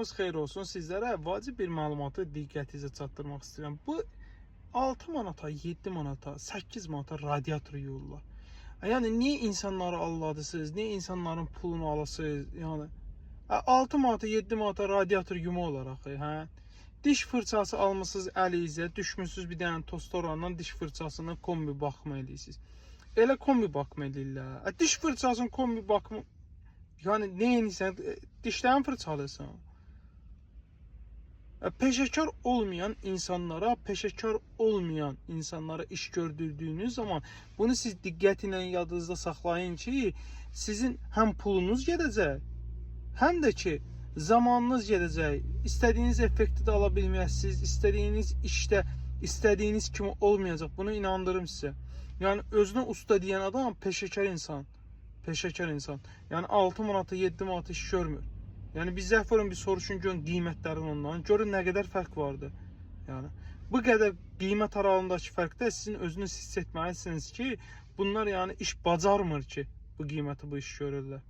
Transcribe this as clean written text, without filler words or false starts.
Sabahınız xeyir olsun. Sizlərə vacib bir məlumatı diqqətinizə çatdırmaq istəyirəm. Bu 6 manata, 7 manata, 8 manata radiator yuyurlar. Yəni niyə insanları aldadısınız? Niyə insanların pulunu alasınız? Yəni 6 manata, 7 manata radiator yuma olaraq, hə? Diş fırçası almısınız əlinizə, düşmüsünüz bir dənə tostorandan diş fırçasına kombi baxma eləyirsiniz. Elə kombi baxma eləyirlər. Diş fırçasının kombi baxma. Yəni nə edirsən? Dişlərini fırçalırsan. Peşəkar olmayan insanlara iş gördürdüyünüz zaman bunu siz diqqətlə yadınızda saxlayın ki, sizin həm pulunuz gedəcək, həm də ki zamanınız gedəcək. İstədiyiniz effekti də ala bilməzsiniz, istədiyiniz işdə istədiyiniz kimi olmayacaq. Bunu inandırım sizə. Yəni özünə usta deyən adam peşəkar insan. Peşəkar insan. Yəni 6 manata, 7 manata iş görmür. Yəni bir zəhv olun, bir soruşun görün qiymətlərin ondan. Görün nə qədər fərq vardı. Yəni bu qədər qiymət aralığındakı fərqdə sizin özünüz hiss etməlisiniz ki, bunlar yəni iş bacarmır ki, bu qiyməti bu iş görürlər.